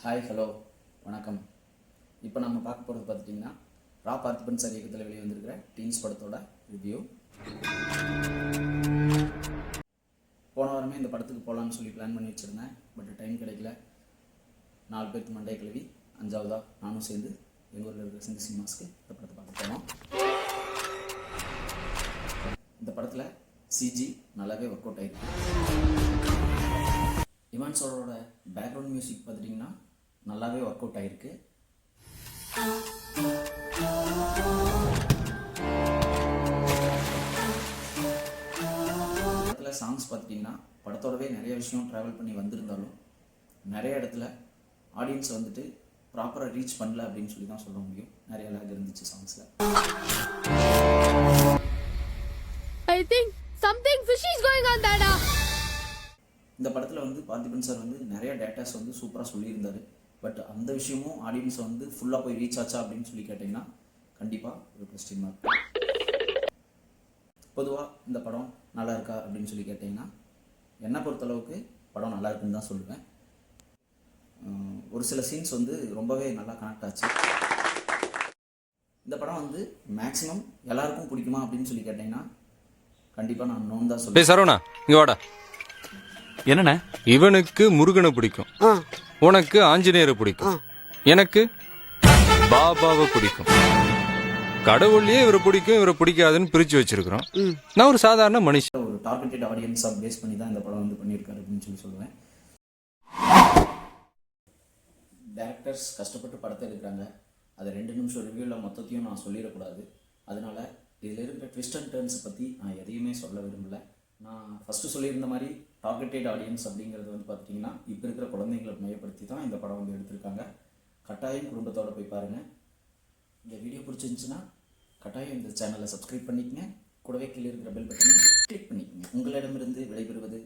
Hi hello வணக்கம். இப்போ நம்ம பார்க்க போகிறது பார்த்துட்டிங்கன்னா ரா பார்த்திபன் சார் இயக்கத்தில் வெளியே வந்திருக்கிற டீன்ஸ் படத்தோட ரிவ்யூ. போன வாரமே இந்த படத்துக்கு போகலான்னு சொல்லி பிளான் பண்ணி வச்சுருந்தேன். பட் டைம் கிடைக்கல. 4 பேருக்கு மண்டே கிளவி 5ஆவதா நானும் சேர்ந்து எங்கள் ஊரில் இருக்கிற சிந்து சினிமாஸ்க்கு இந்த படத்தை பார்க்க போனோம். இந்த படத்தில் சிஜி நல்லாவே ஒர்க் அவுட் ஆகிருக்கு. இமான் சாரோட பேக்ரவுண்ட் மியூசிக் பார்த்துட்டிங்கன்னா நல்லாவே ஒர்க் அவுட் ஆகிருக்கு. படத்தில் சாங்ஸ் பார்த்துட்டிங்கன்னா படத்தோடவே நிறைய விஷயம் ட்ராவல் பண்ணி வந்திருந்தாலும் நிறைய இடத்துல ஆடியன்ஸ் வந்துட்டு ப்ராப்பராக ரீச் பண்ணல அப்படின்னு சொல்லி தான் சொல்ல முடியும். நிறைய லேக் இருந்துச்சு சாங்ஸில். I think something fishy is going on, Dada. இந்த படத்தில் வந்து பார்த்திபன் சார் வந்து நிறைய டேட்டாஸ் வந்து சூப்பராக சொல்லியிருந்தார். பட் அந்த விஷயமும் ஆடியன்ஸ் வந்து ஃபுல்லாக போய் ரீச் ஆச்சா அப்படின்னு சொல்லி கேட்டிங்கன்னா கண்டிப்பாக ஒரு கொஸ்டின் மார்க். பொதுவாக இந்த படம் நல்லா இருக்கா அப்படின்னு சொல்லி கேட்டிங்கன்னா என்னை பொறுத்தளவுக்கு படம் நல்லா இருக்குன்னு தான் சொல்லுவேன். ஒரு சில சீன்ஸ் வந்து ரொம்பவே நல்லா கனெக்ட் ஆச்சு. இந்த படம் வந்து மேக்ஸிமம் எல்லாருக்கும் பிடிக்குமா அப்படின்னு சொல்லி கேட்டிங்கன்னா கண்டிப்பாக நான் நோன் தான் சொல்லுவேன். சரவணா இங்க வாடா. என்னண்ணே? இவனுக்கு முருகனை பிடிக்கும், உனக்கு ஆஞ்சநேயரை பிடிக்கும், எனக்கு பாபாவை பிடிக்கும். கடவுள்லயே இவரை பிடிக்கும் இவரை பிடிக்காதுன்னு பிரிச்சு வச்சிருக்கிறோம். நான் ஒரு சாதாரண மனுஷன். ஒரு டார்கெட்டட் ஆடியன்ஸை பேஸ் பண்ணி தான் இந்த படம் வந்து பண்ணியிருக்காரு அப்படின்னு சொல்லி சொல்லுவேன். டேரக்டர்ஸ் கஷ்டப்பட்டு படத்தை எடுக்கிறாங்க. அதை 2 நிமிஷம் ரிவ்யூவில் மொத்தத்தையும் நான் சொல்லிடக்கூடாது. அதனால இதில் இருக்கிற ட்விஸ்ட் அண்ட் டர்ன்ஸை பற்றி நான் எதையுமே சொல்ல விரும்பலை. நான் ஃபஸ்ட்டு சொல்லியிருந்த மாதிரி டார்கெட்டட் ஆடியன்ஸ் அப்படிங்கிறது வந்து பார்த்திங்கன்னா இப்போ இருக்கிற குழந்தைங்களை மையப்படுத்தி தான் இந்த படம் வந்து எடுத்திருக்காங்க. கட்டாயம் குடும்பத்தோடு போய் பாருங்கள். இந்த வீடியோ பிடிச்சிருந்துச்சுன்னா கட்டாயம் இந்த சேனலை சப்ஸ்கிரைப் பண்ணிக்கங்க. கூடவே கீழே இருக்கிற பெல் பட்டனை கிளிக் பண்ணிக்கங்க. உங்களிடமிருந்து விடைபெறுவது